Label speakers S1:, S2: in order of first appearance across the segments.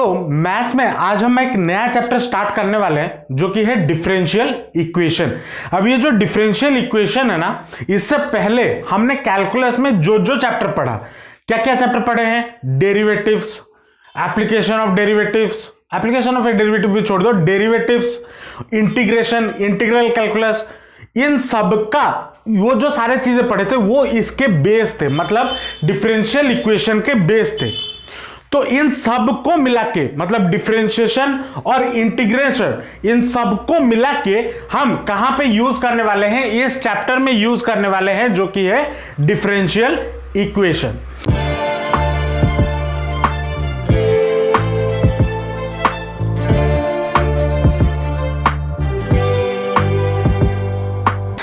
S1: तो मैथ्स में आज हम एक नया चैप्टर स्टार्ट करने वाले हैं जो कि है डिफरेंशियल इक्वेशन। अब ये जो डिफरेंशियल इक्वेशन है ना, इससे पहले हमने कैलकुलस में जो जो चैप्टर पढ़ा, क्या क्या चैप्टर पढ़े हैं? Derivatives, application of derivatives, application of A derivative भी छोड़ दो, डेरिवेटिव्स, इंटीग्रेशन, इंटीग्रल कैलकुलस, इन सब का वो जो सारे चीजें पढ़े थे वो इसके बेस थे, मतलब डिफरेंशियल इक्वेशन के बेस थे। तो इन सब को मिला के, मतलब डिफरेंशिएशन और इंटीग्रेशन, इन सब को मिला के हम कहां पे यूज करने वाले हैं? इस चैप्टर में यूज करने वाले हैं जो कि है डिफरेंशियल इक्वेशन।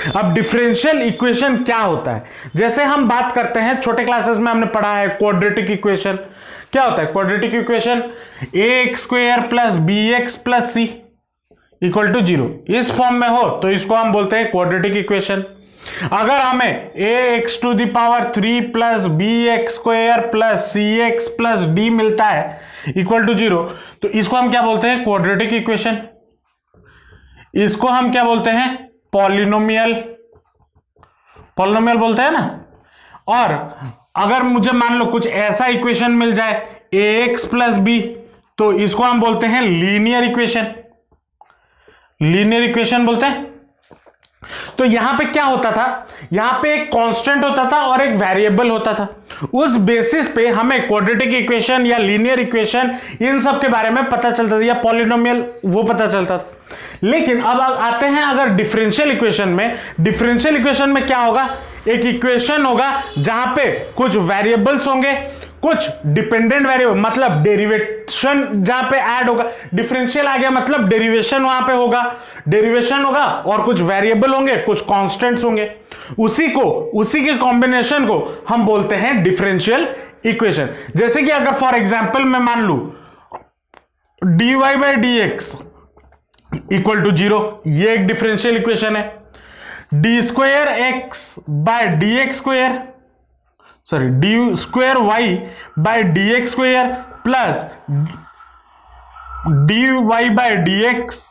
S1: अब डिफरेंशियल इक्वेशन क्या होता है? जैसे हम बात करते हैं, छोटे क्लासेस में हमने पढ़ा है क्वाड्रेटिक इक्वेशन। क्या होता है quadratic equation? ax square plus bx plus c equal to 0 इस फॉर्म में हो तो इसको हम बोलते हैं क्वाड्रेटिक इक्वेशन। अगर हमें ax to the power 3 plus bx square plus cx plus d मिलता है इक्वल टू 0 तो इसको हम क्या बोलते हैं? Quadratic equation. इसको हम क्या बोलते हैं? पॉलिनोमियल, पॉलिनोमियल बोलते हैं ना। और अगर मुझे मान लो कुछ ऐसा इक्वेशन मिल जाए ax प्लस b तो इसको हम बोलते हैं लीनियर इक्वेशन, लीनियर इक्वेशन बोलते हैं। तो यहां पे क्या होता था? यहां पे एक कांस्टेंट होता था और एक वेरिएबल होता था। उस बेसिस पे हमें क्वाड्रेटिक इक्वेशन या लीनियर इक्वेशन इन सब के बारे में पता चलता था, या पॉलिनोमियल वो पता चलता था। लेकिन अब आते हैं अगर डिफरेंशियल इक्वेशन में, डिफरेंशियल इक्वेशन में क्या होगा? एक इक्वेशन होगा जहां पे कुछ वेरिएबल्स होंगे, कुछ डिपेंडेंट वेरिएबल, मतलब डेरिवेशन जहां पे ऐड होगा। डिफरेंशियल आ गया मतलब डेरिवेशन वहां पे होगा, डेरिवेशन होगा और कुछ वेरिएबल होंगे, कुछ कांस्टेंट्स होंगे। उसी के कॉम्बिनेशन को हम बोलते हैं डिफरेंशियल इक्वेशन। जैसे कि अगर फॉर एग्जांपल मैं मान लू dy by dx equal to 0, ये एक डिफरेंशियल इक्वेशन है। D square X by D x square, sorry D square Y by D x square plus D Y by D X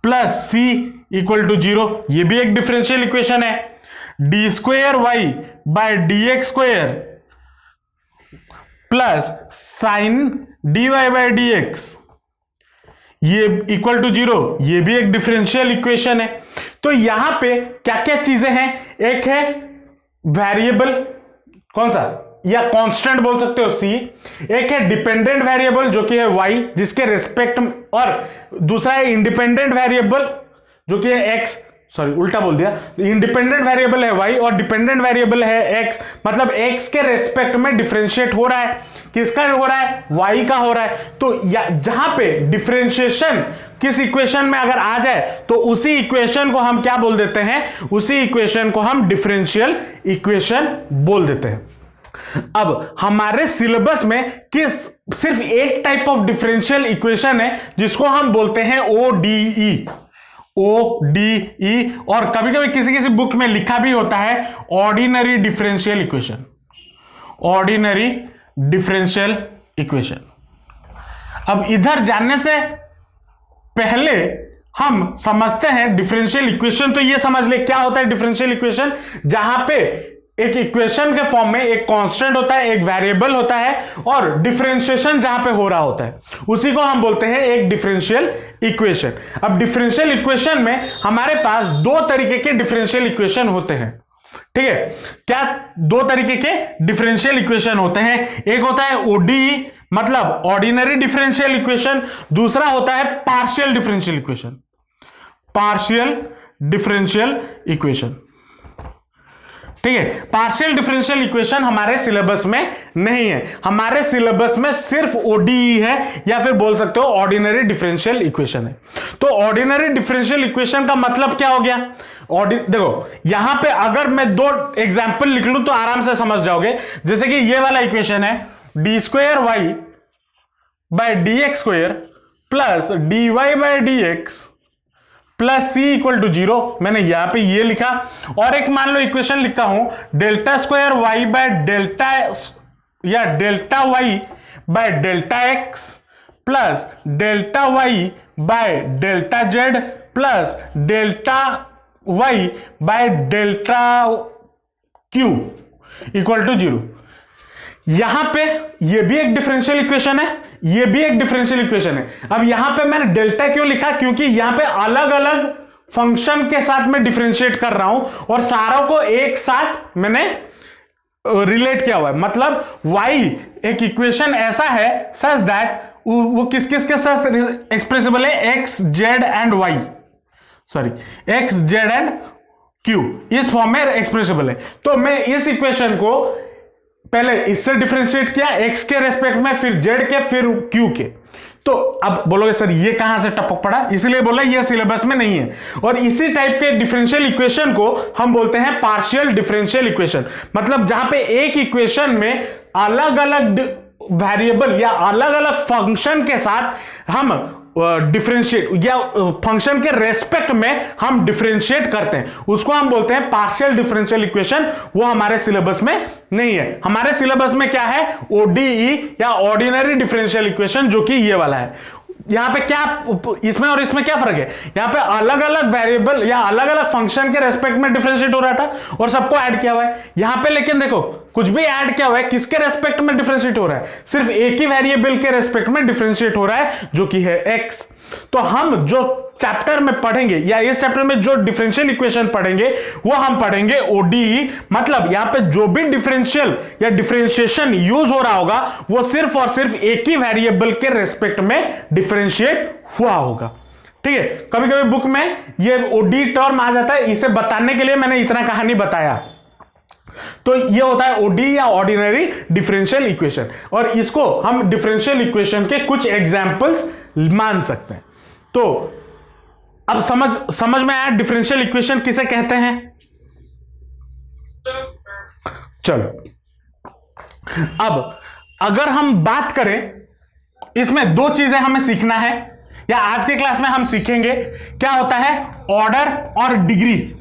S1: plus C equal to 0, ये भी एक differential equation है। D square Y by D x square plus sine D Y by D X, ये equal to 0, ये भी एक differential equation है। तो यहां पे क्या क्या चीजें हैं? एक है वेरिएबल, कौन सा, या कांस्टेंट बोल सकते हो c, एक है डिपेंडेंट वेरिएबल जो कि है y जिसके रिस्पेक्ट, और दूसरा है इंडिपेंडेंट वेरिएबल जो कि है x, सॉरी उल्टा बोल दिया, इंडिपेंडेंट वेरिएबल है y और डिपेंडेंट वेरिएबल है x, मतलब x के रेस्पेक्ट में डिफरेंशिएट हो रहा है। किसका हो रहा है? y का हो रहा है। तो जहां पे डिफरेंशिएशन किस इक्वेशन में अगर आ जाए तो उसी इक्वेशन को हम क्या बोल देते हैं? उसी इक्वेशन को हम डिफरेंशियल इक्वेशन बोल देते हैं। अब हमारे सिलेबस में सिर्फ एक टाइप ऑफ डिफरेंशियल इक्वेशन है जिसको हम बोलते हैं ODE, ODE, और कभी कभी किसी किसी बुक में लिखा भी होता है ordinary differential equation, ordinary differential equation. अब इधर जानने से पहले हम समझते हैं डिफरेंशियल इक्वेशन। तो ये समझ ले क्या होता है डिफरेंशियल इक्वेशन? जहां पे एक इक्वेशन के फॉर्म में एक कांस्टेंट होता है, एक वेरिएबल होता है और डिफरेंशिएशन जहां पे हो रहा होता है उसी को हम बोलते हैं एक डिफरेंशियल इक्वेशन। अब डिफरेंशियल इक्वेशन में हमारे पास दो तरीके के डिफरेंशियल इक्वेशन होते हैं, ठीक है? क्या दो तरीके के डिफरेंशियल इक्वेशन होते हैं? एक होता है ODE मतलब ऑर्डिनरी डिफरेंशियल इक्वेशन, दूसरा होता है partial differential equation, partial differential equation, ठीक है? पार्शियल डिफरेंशियल इक्वेशन हमारे सिलेबस में नहीं है, हमारे सिलेबस में सिर्फ ODE है, या फिर बोल सकते हो ऑर्डिनरी डिफरेंशियल इक्वेशन है। तो ऑर्डिनरी डिफरेंशियल इक्वेशन का मतलब क्या हो गया? देखो यहां पे अगर मैं दो एग्जांपल लिख लूं तो आराम से समझ जाओगे। जैसे कि ये वाला इक्वेशन है D square Y by D x square plus D Y by D X plus C equal to 0, मैंने यहां पे ये लिखा। और एक मान लो इक्वेशन लिखता हूं delta square Y by delta, या delta y by delta x plus delta y by delta z plus delta y by delta q equal to 0। यहां पे ये भी एक डिफरेंशियल इक्वेशन है, ये भी एक डिफरेंशियल इक्वेशन है। अब यहां पे मैंने डेल्टा क्यों लिखा, क्योंकि यहां पे अलग अलग फंक्शन के साथ मैं डिफरेंशिएट कर रहा हूं और सारों को एक साथ मैंने रिलेट किया हुआ है। मतलब y एक इक्वेशन ऐसा है सच दैट वो किस किस के साथ एक्सप्रेसिबल है, x z and y, sorry x z and q, इस फॉर्म में एक्सप्रेसिबल है। तो मैं इस इक्वेशन को पहले इससे डिफरेंशिएट किया x के रेस्पेक्ट में, फिर z के, फिर q के। तो अब बोलोगे सर ये कहां से टपक पड़ा, इसलिए बोला ये सिलेबस में नहीं है। और इसी टाइप के डिफरेंशियल इक्वेशन को हम बोलते हैं पार्शियल डिफरेंशियल इक्वेशन। मतलब जहां पे एक इक्वेशन में अलग अलग वेरिएबल या अलग अलग फंक्शन के साथ हम डिफरेंशिएट या फंक्शन के रेस्पेक्ट में हम डिफरेंशिएट करते हैं, उसको हम बोलते हैं पार्शियल डिफरेंशियल इक्वेशन। वो हमारे सिलेबस में नहीं है। हमारे सिलेबस में क्या है, ओडीई या ऑर्डिनरी डिफरेंशियल इक्वेशन, जो कि ये वाला है। यहां पे क्या, इसमें और इसमें क्या फर्क है, यहां पे अलग अलग वेरिएबल या अलग अलग फंक्शन के रेस्पेक्ट में डिफरेंशिएट हो रहा था और सबको ऐड किया हुआ है। यहां पे लेकिन देखो कुछ भी ऐड किया हुआ है, किसके रेस्पेक्ट में डिफरेंशिएट हो रहा है, सिर्फ एक ही वेरिएबल के रेस्पेक्ट में डिफरेंशिएट हो रहा है, जो कि है x। तो हम जो चैप्टर में पढ़ेंगे या इस चैप्टर में जो डिफरेंशियल इक्वेशन पढ़ेंगे वो हम पढ़ेंगे ओडीई। मतलब यहां पे जो भी डिफरेंशियल या डिफरेंशिएशन यूज हो रहा होगा वो सिर्फ और सिर्फ एक ही वेरिएबल के रेस्पेक्ट में डिफरेंशिएट हुआ होगा। ठीक है, कभी कभी बुक में ये ओडी टर्म आ जाता है, इसे बताने के लिए मैंने इतना कहानी बताया। तो ये होता है ओडी या ऑर्डिनरी डिफरेंशियल इक्वेशन, और इसको हम डिफरेंशियल इक्वेशन के कुछ एग्जांपल्स मान सकते हैं। तो अब समझ में आया डिफरेंशियल इक्वेशन किसे कहते हैं। चलो अब अगर हम बात करें, इसमें दो चीजें हमें सीखना है या आज के क्लास में हम सीखेंगे। क्या होता है, ऑर्डर और डिग्री।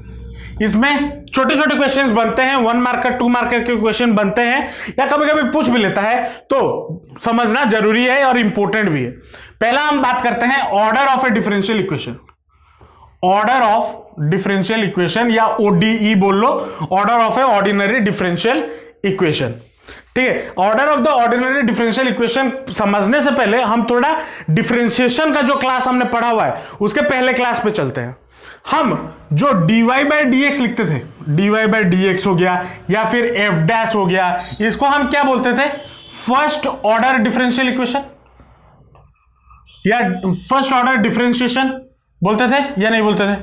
S1: इसमें छोटे छोटे क्वेश्चंस बनते हैं, 1 मार्कर 2 मार्कर के क्वेश्चन बनते हैं या कभी कभी पूछ भी लेता है, तो समझना जरूरी है और इंपॉर्टेंट भी है। पहला हम बात करते हैं order of a differential equation. Order of differential equation या ओडीई बोल लो, order of a ordinary differential equation. ठीक है, order of the ordinary differential equation समझने से पहले हम थोड़ा डिफरेंशिएशन का जो क्लास हमने पढ़ा हुआ है उसके पहले क्लास पे चलते हैं। हम जो dy बाई डी एक्स लिखते थे, dy बाई डी एक्स हो गया या फिर एफ डैश हो गया, इसको हम क्या बोलते थे, फर्स्ट ऑर्डर डिफरेंशियल इक्वेशन या फर्स्ट ऑर्डर डिफरेंशिएशन बोलते थे या नहीं बोलते थे।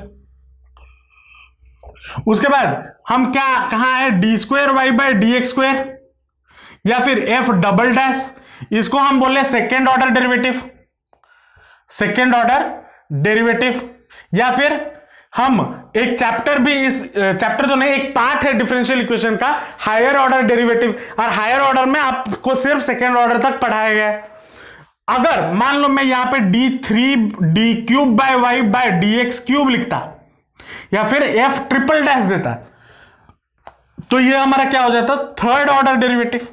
S1: उसके बाद हम क्या कहां है, D square Y by D x square या फिर एफ डबल डैश, इसको हम बोले second order derivative, second order derivative. या फिर हम एक चैप्टर भी, इस चैप्टर तो नहीं, एक पार्ट है डिफरेंशियल इक्वेशन का, हायर ऑर्डर डेरिवेटिव, और हायर ऑर्डर में आपको सिर्फ सेकेंड ऑर्डर तक पढ़ाया गया है। अगर मान लो मैं यहां पे d3 d³ bye Y bye dx³ लिखता या फिर f ट्रिपल डैश देता, तो ये हमारा क्या हो जाता, third order derivative.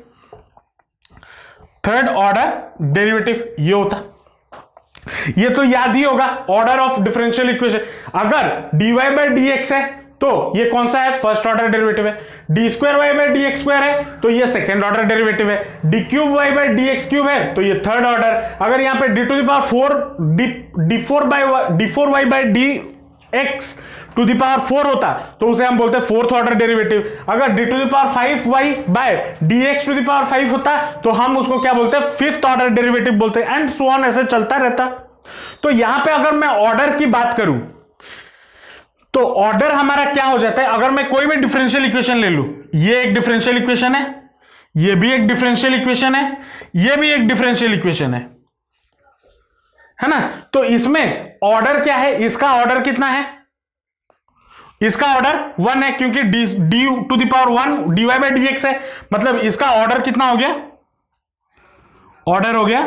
S1: Third order derivative ये होता, ये तो याद ही होगा, ऑर्डर ऑफ डिफरेंशियल इक्वेशन। अगर dy बाई डी एक्स है तो ये कौन सा है, फर्स्ट ऑर्डर डेरिवेटिव है। D square Y by D x square है तो ये सेकेंड ऑर्डर डेरिवेटिव है। d³ Y by D X cube है तो ये थर्ड ऑर्डर। अगर यहां पे d to the power 4 d4 Y by D X to the power 4 होता तो उसे हम बोलते हैं फोर्थ ऑर्डर डेरिवेटिव। अगर d to the power 5 Y by D X to the power 5 होता तो हम उसको क्या बोलते हैं, फिफ्थ ऑर्डर डेरिवेटिव बोलते हैं, एंड सो ऑन, ऐसे चलता रहता। तो यहां पे अगर मैं ऑर्डर की बात करूं तो ऑर्डर हमारा क्या हो जाता है, अगर मैं कोई भी डिफरेंशियल इक्वेशन ले लूं, ये एक डिफरेंशियल इक्वेशन है, ये भी एक डिफरेंशियल इक्वेशन है, ये भी एक डिफरेंशियल इक्वेशन है ना। तो इसमें ऑर्डर क्या है, इसका ऑर्डर कितना है, इसका ऑर्डर 1 है, क्योंकि D to the power 1 dy by D X है, मतलब इसका ऑर्डर कितना हो गया, ऑर्डर हो गया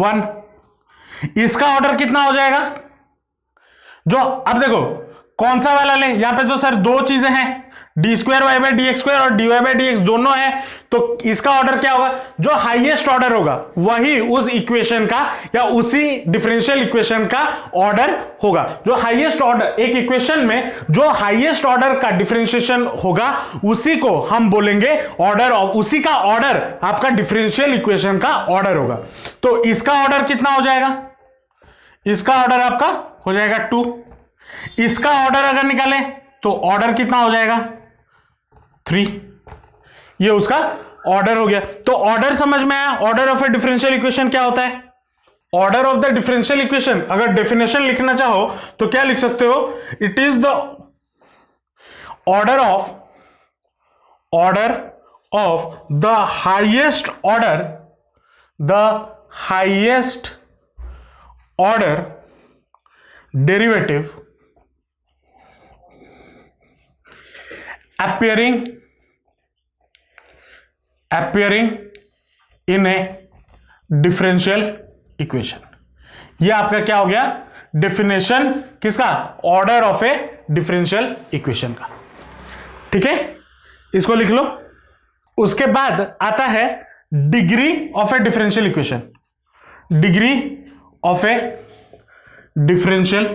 S1: 1। इसका ऑर्डर कितना हो जाएगा, जो अब देखो कौन सा वाला ले, यहां पे तो सर दो चीजें हैं, d square Y by D x square और d Y by D x दोनों है, तो इसका ऑर्डर क्या होगा? जो हाईएस्ट ऑर्डर होगा वही उस इक्वेशन का या उसी डिफरेंशियल इक्वेशन का ऑर्डर होगा। जो हाईएस्ट ऑर्डर, एक इक्वेशन में जो हाईएस्ट ऑर्डर का डिफरेंशिएशन होगा उसी को हम बोलेंगे ऑर्डर ऑफ, उसी का ऑर्डर आपका डिफरेंशियल इक्वेशन का ऑर्डर होगा। तो इसका ऑर्डर कितना हो जाएगा? इसका ऑर्डर आपका हो जाएगा 2। इसका ऑर्डर अगर निकालें तो ऑर्डर कितना हो जाएगा? 3। ये उसका ऑर्डर हो गया। तो ऑर्डर समझ में आया? Order of a differential equation क्या होता है? Order of the differential equation, अगर डेफिनेशन लिखना चाहो तो क्या लिख सकते हो? It is the order of the highest order derivative appearing in a differential equation। ये आपका क्या हो गया? डेफिनेशन किसका? Order of a differential equation का। ठीक है, इसको लिख लो। उसके बाद आता है degree of a differential equation. Degree of a differential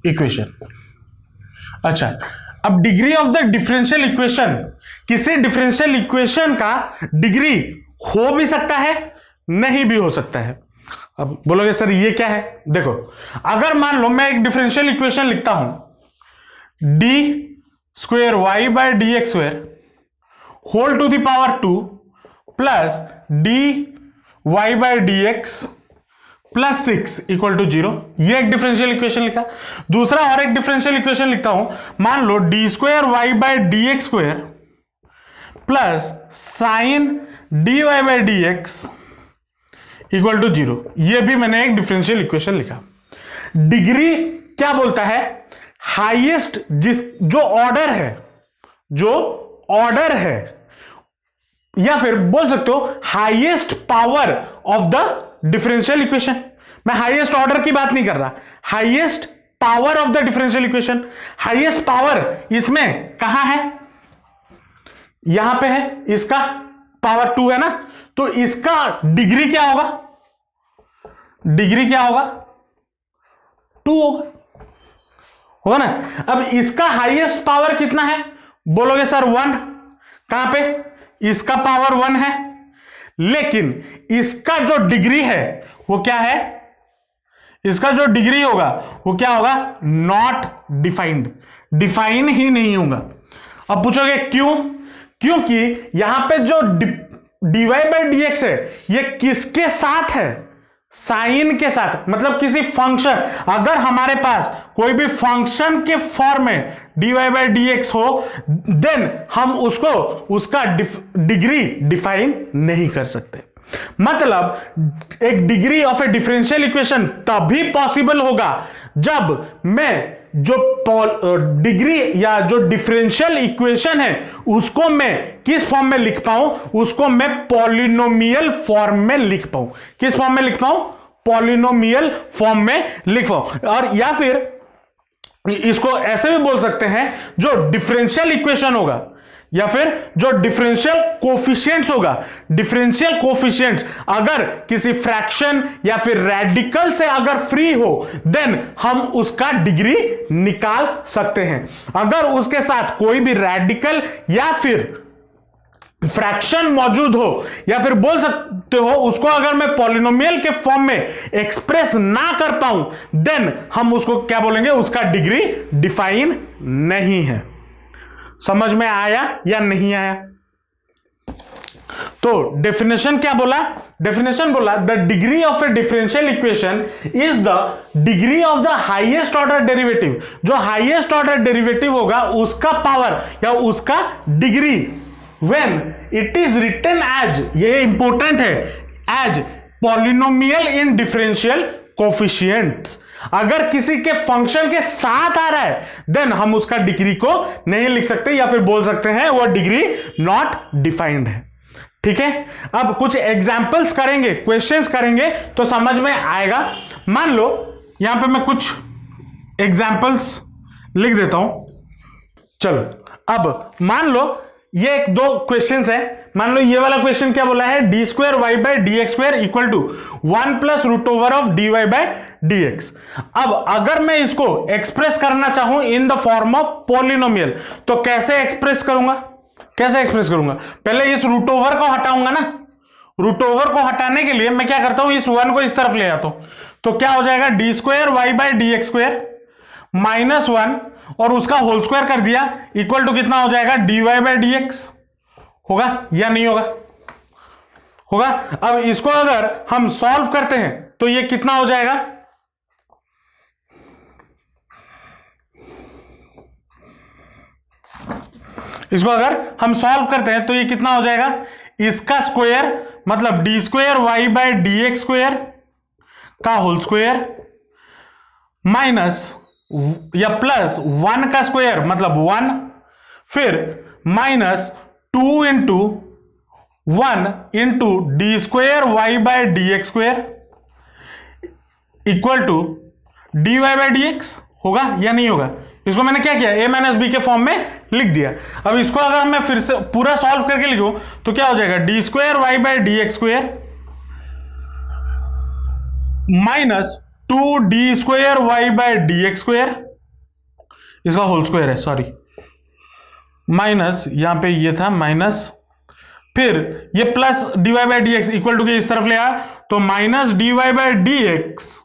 S1: equation. अच्छा, अब degree of the differential equation, किसी डिफरेंशियल इक्वेशन का डिग्री हो भी सकता है, नहीं भी हो सकता है। अब बोलोगे सर ये क्या है? देखो, अगर मान लो मैं एक डिफरेंशियल इक्वेशन लिखता हूं D square Y by D X square whole to the power 2 plus D Y by D X plus 6 equal to 0, ये एक डिफरेंशियल इक्वेशन लिखा। दूसरा और एक डिफरेंशियल इक्वेशन लिखता हूं, मान लो d square Y by D x square plus sine D Y by D x equal to 0, ये भी मैंने एक डिफरेंशियल इक्वेशन लिखा। डिग्री क्या बोलता है? हाईएस्ट, जो ऑर्डर है, या फिर बोल सकते हो highest power of the differential equation. मैं हाईएस्ट ऑर्डर की बात नहीं कर रहा, highest power of the differential equation. Highest power इसमें कहां है? यहां पे है, इसका पावर 2 है ना, तो इसका डिग्री क्या होगा? डिग्री क्या होगा? 2 होगा ना। अब इसका हाईएस्ट पावर कितना है? बोलोगे सर 1। कहां पे? इसका पावर 1 है, लेकिन इसका जो डिग्री है वो क्या है? इसका जो डिग्री होगा वो क्या होगा? नॉट डिफाइंड, डिफाइन ही नहीं होगा। अब पूछोगे क्यों? क्योंकि यहां पे जो डीवाई बाई डी एक्स है ये किसके साथ है? साइन के साथ। मतलब किसी फंक्शन, अगर हमारे पास कोई भी फंक्शन के फॉर्म में dy बाई डी एक्स हो, देन हम उसको उसका डिग्री डिफाइन नहीं कर सकते। मतलब एक degree of a differential equation तभी पॉसिबल होगा जब मैं जो डिग्री या जो डिफरेंशियल इक्वेशन है उसको मैं किस फॉर्म में लिख पाऊं? उसको मैं पॉलिनोमियल फॉर्म में लिख पाऊं। किस फॉर्म में लिख पाऊं? पॉलिनोमियल फॉर्म में लिख पाऊं। और या फिर इसको ऐसे भी बोल सकते हैं, जो डिफरेंशियल इक्वेशन होगा या फिर जो डिफरेंशियल कोफिशिएंट्स होगा, डिफरेंशियल कोफिशिएंट्स अगर किसी फ्रैक्शन या फिर रेडिकल से अगर फ्री हो, देन हम उसका डिग्री निकाल सकते हैं। अगर उसके साथ कोई भी रेडिकल या फिर फ्रैक्शन मौजूद हो, या फिर बोल सकते हो उसको अगर मैं पॉलिनोमियल के फॉर्म में एक्सप्रेस ना कर पाऊं, देन हम उसको क्या बोलेंगे? उसका डिग्री डिफाइन नहीं है। समझ में आया या नहीं आया? तो डेफिनेशन क्या बोला? डेफिनेशन बोला the degree of a differential equation is the degree of the highest order derivative. जो हाईएस्ट ऑर्डर डेरिवेटिव होगा उसका पावर या उसका degree when it is written as, ये इंपॉर्टेंट है, as polynomial in differential coefficients। अगर किसी के फंक्शन के साथ आ रहा है देन हम उसका डिग्री को नहीं लिख सकते, या फिर बोल सकते हैं वो डिग्री नॉट डिफाइंड है। ठीक है, अब कुछ एग्जांपल्स करेंगे, क्वेश्चंस करेंगे तो समझ में आएगा। मान लो यहां पे मैं कुछ एग्जांपल्स लिख देता हूं। चलो अब मान लो ये एक दो क्वेश्चंस है। मान लो ये वाला क्वेश्चन क्या बोला है, D square Y by D x square equal to 1 plus root over of D Y by D X. अब अगर मैं इसको एक्सप्रेस करना चाहूं in the form of polynomial तो कैसे एक्सप्रेस करूंगा, पहले इस रूट ओवर को हटाऊंगा ना। रूट ओवर को हटाने के लिए मैं क्या करता हूं, इस 1 को इस तरफ ले आता हूं, तो क्या हो जाएगा D square Y by D x square minus 1 और उसका होल स्क्वायर कर दिया इक्वल टू कितना हो जाएगा, D Y by D X. होगा या नहीं होगा? होगा। अब इसको अगर हम सॉल्व करते हैं तो ये कितना हो जाएगा, इसको अगर हम सॉल्व करते हैं तो ये कितना हो जाएगा, इसका स्क्वायर मतलब D square Y by D x square का होल स्क्वायर माइनस या प्लस 1 का स्क्वायर मतलब 1, फिर minus 2 into 1 into D square Y by D x square equal to D Y by D X. होगा या नहीं होगा? इसको मैंने क्या किया, a माइनस बी के फॉर्म में लिख दिया। अब इसको अगर मैं फिर से पूरा सॉल्व करके लिखूं तो क्या हो जाएगा, D square Y by D x square minus 2d square Y by D x square, इसका होल स्क्वायर है, सॉरी, माइनस यहां पे ये था माइनस, फिर ये plus D Y by D x equal to के इस तरफ ले आया तो minus D Y by D X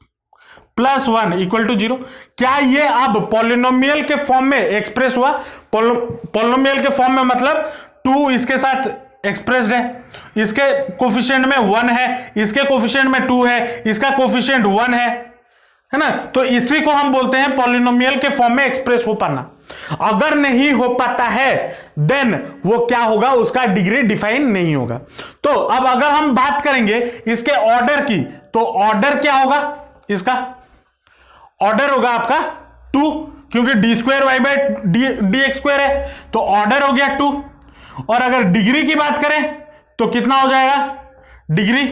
S1: plus 1 equal to 0। क्या ये अब पॉलिनोमियल के फॉर्म में एक्सप्रेस हुआ? पॉलिनोमियल के फॉर्म में मतलब 2 इसके साथ एक्सप्रेस्ड है, इसके कोफिशिएंट में 1 है, इसके कोफिशिएंट में 2 है, इसका कोफिशिएंट 1 है ना। तो इसी को हम बोलते हैं पॉलिनोमियल के फॉर्म में एक्सप्रेस हो पाना। अगर नहीं हो पाता है देन वो क्या होगा, उसका डिग्री डिफाइन नहीं होगा। तो अब अगर हम बात करेंगे इसके ऑर्डर की तो ऑर्डर क्या होगा, इसका ऑर्डर होगा आपका 2, क्योंकि D square Y by D x square है तो ऑर्डर हो गया 2। और अगर डिग्री की बात करें तो कितना हो जाएगा, डिग्री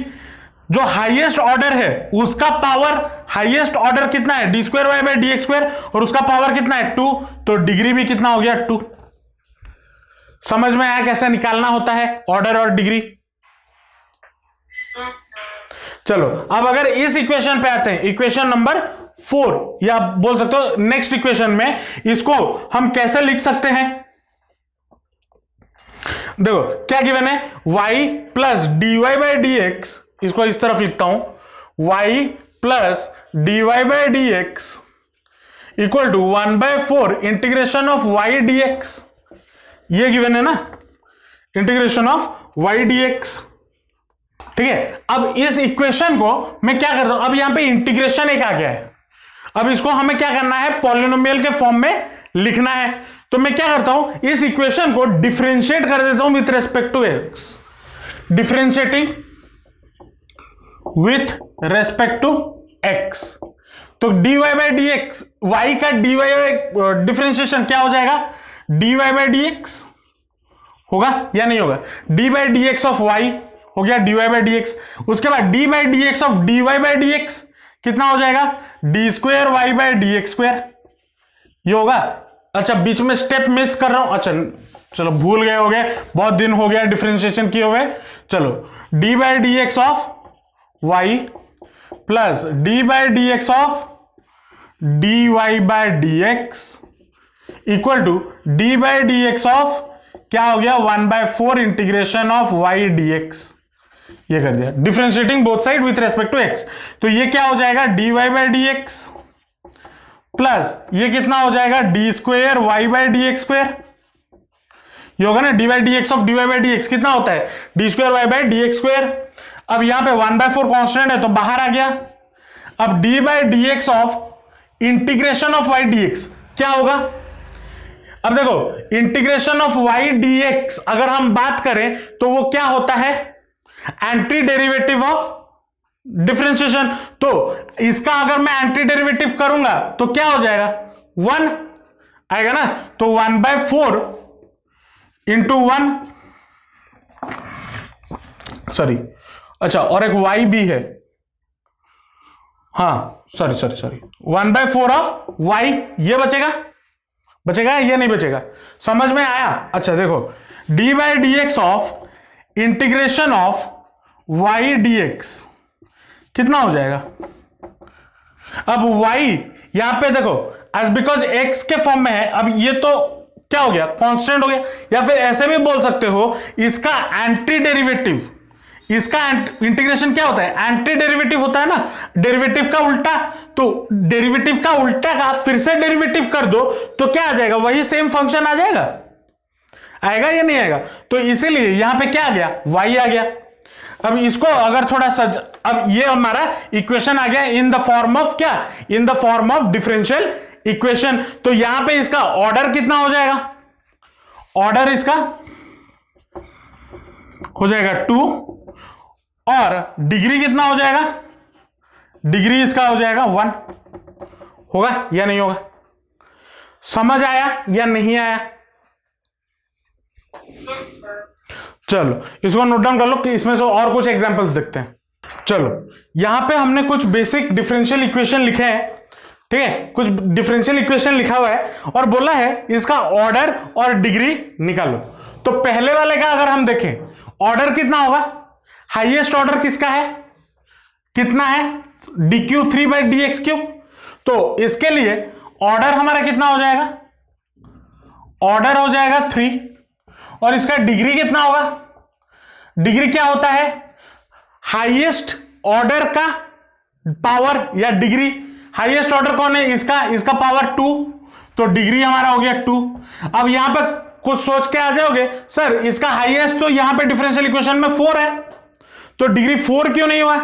S1: जो हाईएस्ट ऑर्डर है उसका पावर, हाईएस्ट ऑर्डर कितना है, D square Y by D x square, और उसका पावर कितना है 2, तो डिग्री भी कितना हो गया 2। समझ में आया कैसे निकालना होता है ऑर्डर और डिग्री? चलो अब अगर इस इक्वेशन पे आते हैं, इक्वेशन नंबर 4 या बोल सकते हो नेक्स्ट इक्वेशन में, इसको हम कैसे लिख सकते हैं? देखो क्या गिवन है, y plus D Y by D X, इसको इस तरफ लिखता हूं, y plus D Y by D x equal to 1/4 integration of y dx। ये गिवन है ना, इंटीग्रेशन ऑफ y dx। ठीक है। अब इस इक्वेशन को मैं क्या करता हूं, अब यहां पे इंटीग्रेशन एक आ गया है, अब इसको हमें क्या करना है, पॉलिनोमियल के फॉर्म में लिखना है। तो मैं क्या करता हूं, इस इक्वेशन को डिफरेंशिएट कर देता हूं with respect to x, differentiating with respect to x। तो dy बाई dx, y का dy डिफरेंशिएशन क्या हो जाएगा, dy बाई dx होगा या नहीं होगा, d by dx of y हो गया dy बाई dx। उसके बाद d by dx of dy by dx कितना हो जाएगा, D square Y by D x square, ये होगा। अच्छा बीच में स्टेप मिस कर रहा हूं, अच्छा चलो भूल गए हो गए, बहुत दिन हो गया डिफरेंशिएशन किए हुए। चलो D by D X of Y plus D by D X of D Y by D x equal to D by D X of क्या हो गया, 1/4 integration of Y D X. ये कर दिया differentiating both side with respect to X. तो ये क्या हो जाएगा, D Y by D X plus ये कितना हो जाएगा, D square Y by D x square. ये होगा ना D by D X of D Y by D X कितना होता है, D square Y by D x square. अब यहां पे 1/4 कांस्टेंट है तो बाहर आ गया। अब D by D X of integration of Y D X क्या होगा, अब देखो integration of Y D X अगर हम बात करें तो वो क्या होता है, एंटी डेरिवेटिव ऑफ डिफरेंशिएशन। तो इसका अगर मैं एंटी डेरिवेटिव करूंगा तो क्या हो जाएगा, 1 आएगा ना, तो 1/4 इंटू 1, सॉरी अच्छा और एक y भी है, हाँ सॉरी 1/4 ऑफ y ये बचेगा बचेगा या नहीं बचेगा? समझ में आया? अच्छा देखो, D by D X of integration of Y D X कितना हो जाएगा? अब y यहां पे देखो, एज बिकॉज x के फॉर्म में है, अब ये तो क्या हो गया? कांस्टेंट हो गया। या फिर ऐसे भी बोल सकते हो, इसका एंटी डेरिवेटिव, इसका इंटीग्रेशन क्या होता है? एंटी डेरिवेटिव होता है ना, डेरिवेटिव का उल्टा। तो डेरिवेटिव का उल्टा का फिर से डेरिवेटिव कर दो तो क्या आ जाएगा? वही सेम फंक्शन आ जाएगा, आएगा या नहीं आएगा? तो इसीलिए यहां पे क्या आ गया? y आ गया। अब इसको अगर थोड़ा सज, अब ये हमारा इक्वेशन आ गया इन द फॉर्म ऑफ क्या? इन the form of differential equation. तो यहां पे इसका ऑर्डर कितना हो जाएगा? ऑर्डर इसका हो जाएगा 2 और डिग्री कितना हो जाएगा? डिग्री इसका हो जाएगा 1। होगा या नहीं होगा? समझ आया या नहीं आया? चलो इसको नोट डाउन कर लो कि इसमें से और कुछ एग्जांपल्स देखते हैं। चलो यहां पे हमने कुछ बेसिक डिफरेंशियल इक्वेशन लिखे हैं, ठीक है, कुछ डिफरेंशियल इक्वेशन लिखा हुआ है और बोला है इसका ऑर्डर और डिग्री निकालो। तो पहले वाले का अगर हम देखें, ऑर्डर कितना होगा? हाईएस्ट ऑर्डर किसका है? कितना है? dq 3 by D X cube. तो इसके लिए ऑर्डर हमारा कितना हो जाएगा? ऑर्डर हो जाएगा 3 और इसका डिग्री कितना होगा? डिग्री क्या होता है? हाईएस्ट ऑर्डर का पावर या डिग्री। हाईएस्ट ऑर्डर कौन है? इसका पावर 2, तो डिग्री हमारा हो गया 2। अब यहां पर कुछ सोच के आ जाओगे, सर इसका हाईएस्ट तो यहां पे डिफरेंशियल इक्वेशन में 4 है, तो डिग्री 4 क्यों नहीं हुआ?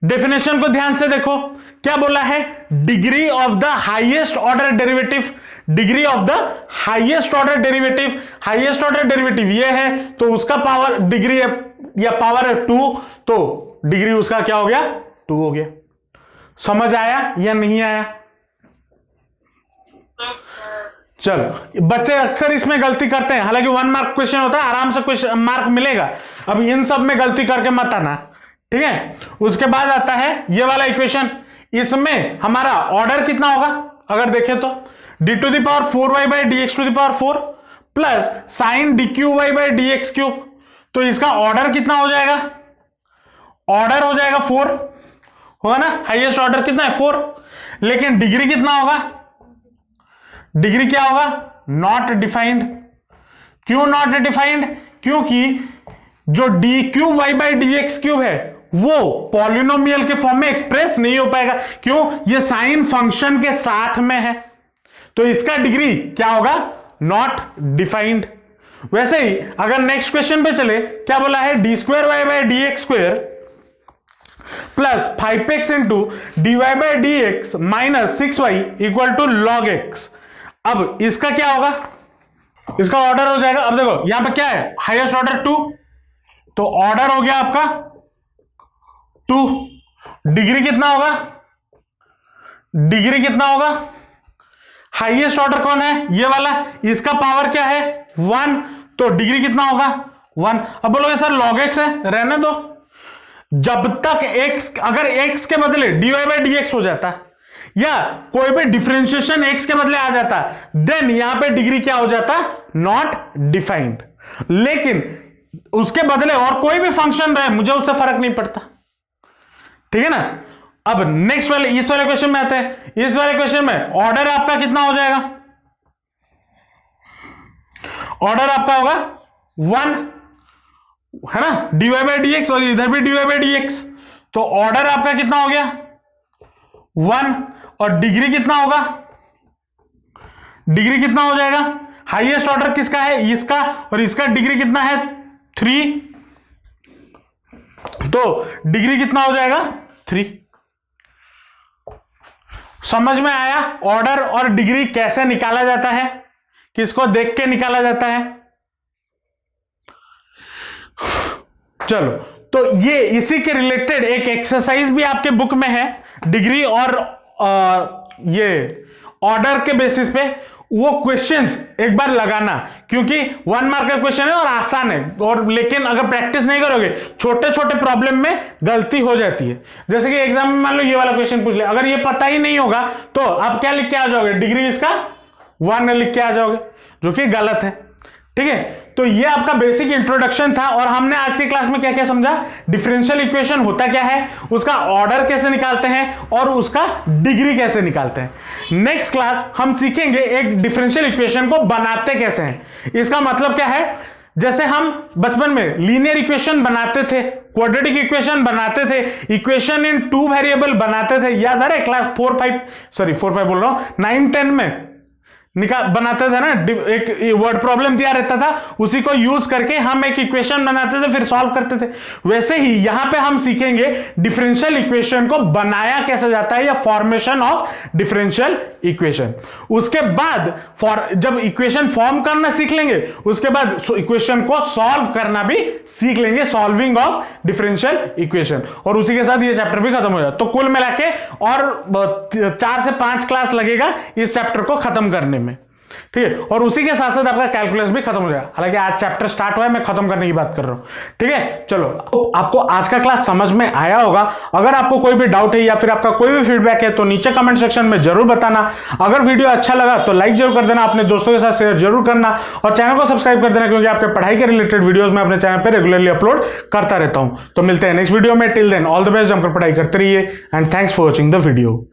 S1: डेफिनेशन को ध्यान से देखो, क्या बोला है? Degree of the highest order derivative. Degree of the highest order derivative, highest order derivative ये है, तो उसका पावर डिग्री या पावर है 2, तो डिग्री उसका क्या हो गया? 2 हो गया। समझ आया या नहीं आया? चलो, बच्चे अक्सर इसमें गलती करते हैं, हालांकि 1 मार्क क्वेश्चन होता है, आराम से क्वेश्चन मार्क मिलेगा। अब इन सब में गलती करके मत आना, ठीक है। उसके बाद आता है ये वाला इक्वेशन, इसमें हमारा ऑर्डर कितना होगा? अगर देखें तो D to the power 4y by D X to the power 4 plus sine D cube Y by D X cube. तो इसका ऑर्डर कितना हो जाएगा? ऑर्डर हो जाएगा 4, होगा ना? हाईएस्ट ऑर्डर कितना है? 4। लेकिन डिग्री कितना होगा? डिग्री क्या होगा? Not defined. क्यों नॉट डिफाइंड? क्योंकि जो D cube Y by D X cube है वो पॉलिनोमियल के फॉर्म में एक्सप्रेस नहीं हो पाएगा। क्यों? ये साइन फंक्शन के साथ में है, तो इसका डिग्री क्या होगा? Not defined. वैसे ही अगर नेक्स्ट क्वेश्चन पे चले, क्या बोला है? D square Y by D x square plus 5x into D Y by D X minus 6y equal to log X. अब इसका क्या होगा? इसका ऑर्डर हो जाएगा, अब देखो यहां पे क्या है? हाईएस्ट ऑर्डर 2, तो ऑर्डर हो गया आपका 2। डिग्री कितना होगा? डिग्री कितना होगा? हाईएस्ट ऑर्डर कौन है? ये वाला, इसका पावर क्या है? 1, तो डिग्री कितना होगा? 1। अब बोलोगे सर लॉग एक्स है, रहने दो। जब तक x, अगर x के बदले dy बाई डी एक्स हो जाता या कोई भी डिफरेंशिएशन x के बदले आ जाता, देन यहां पे डिग्री क्या हो जाता? Not defined. लेकिन उसके बदले और कोई भी फंक्शन रहे, मुझे उससे फर्क नहीं पड़ता, ठीक है ना। अब नेक्स्ट वाले, इस वाले क्वेश्चन में आते हैं। इस वाले क्वेश्चन में ऑर्डर आपका कितना हो जाएगा? ऑर्डर आपका होगा 1, है ना, dy बाई डी एक्स, और इधर भी dy बाई डी एक्स, तो ऑर्डर आपका कितना हो गया? 1। और डिग्री कितना होगा? डिग्री कितना हो जाएगा? हाईएस्ट ऑर्डर किसका है? इसका, और इसका डिग्री कितना है? 3, तो डिग्री कितना हो जाएगा? 3। समझ में आया ऑर्डर और डिग्री कैसे निकाला जाता है? किसको देख के निकाला जाता है? चलो, तो ये इसी के रिलेटेड एक एक्सरसाइज भी आपके बुक में है, डिग्री और ये ऑर्डर के बेसिस पे। वो क्वेश्चंस एक बार लगाना, क्योंकि 1 मार्क का क्वेश्चन है और आसान है, और लेकिन अगर प्रैक्टिस नहीं करोगे छोटे छोटे प्रॉब्लम में गलती हो जाती है। जैसे कि एग्जाम में मान लो ये वाला क्वेश्चन पूछ ले, अगर ये पता ही नहीं होगा तो आप क्या लिख के आ जाओगे? डिग्री इसका 1 लिख के आ जाओगे, जो कि गलत है। ठीक है, तो ये आपका बेसिक इंट्रोडक्शन था और हमने आज के क्लास में क्या क्या समझा, डिफरेंशियल इक्वेशन होता क्या है, उसका ऑर्डर कैसे निकालते हैं और उसका डिग्री कैसे निकालते हैं। नेक्स्ट क्लास हम सीखेंगे एक डिफरेंशियल इक्वेशन को बनाते कैसे हैं। इसका मतलब क्या है, जैसे हम बचपन में लीनियर इक्वेशन बनाते थे, क्वाड्रेटिक इक्वेशन बनाते थे, इक्वेशन इन 2 वेरिएबल बनाते थे, याद आ रहा है क्लास 4 5 बोल रहा हूं 9 10 में बनाते थे ना, एक वर्ड प्रॉब्लम दिया रहता था, उसी को यूज करके हम एक इक्वेशन बनाते थे फिर सॉल्व करते थे। वैसे ही यहां पे हम सीखेंगे डिफरेंशियल इक्वेशन को बनाया कैसे जाता है या फॉर्मेशन ऑफ डिफरेंशियल इक्वेशन। उसके बाद जब इक्वेशन फॉर्म करना सीख लेंगे उसके बाद इक्वेशन को सॉल्व करना भी सीख लेंगे, सॉल्विंग ऑफ डिफरेंशियल इक्वेशन, और उसी के साथ ये चैप्टर भी खत्म हो जाए। तो कुल मिला के और 4 से 5 क्लास लगेगा इस चैप्टर को खत्म करने में। ठीक है, और उसी के साथ साथ आपका कैलकुलस भी खत्म हो जाएगा। हालांकि आज चैप्टर स्टार्ट हुआ है, मैं खत्म करने की बात कर रहा हूं। ठीक है, चलो आपको आज का क्लास समझ में आया होगा। अगर आपको कोई भी डाउट है या फिर आपका कोई भी फीडबैक है तो नीचे कमेंट सेक्शन में जरूर बताना। अगर वीडियो अच्छा लगा तो लाइक जरूर कर देना, अपने दोस्तों के साथ शेयर जरूर करना और चैनल को सब्सक्राइब कर देना, क्योंकि आपके पढ़ाई के रिलेटेड वीडियोस मैं अपने चैनल पर रेगुलरली अपलोड करता रहता हूं। तो मिलते हैं नेक्स्ट वीडियो में। Till then all the best, जमकर पढ़ाई करते रहिए and thanks for watching the video.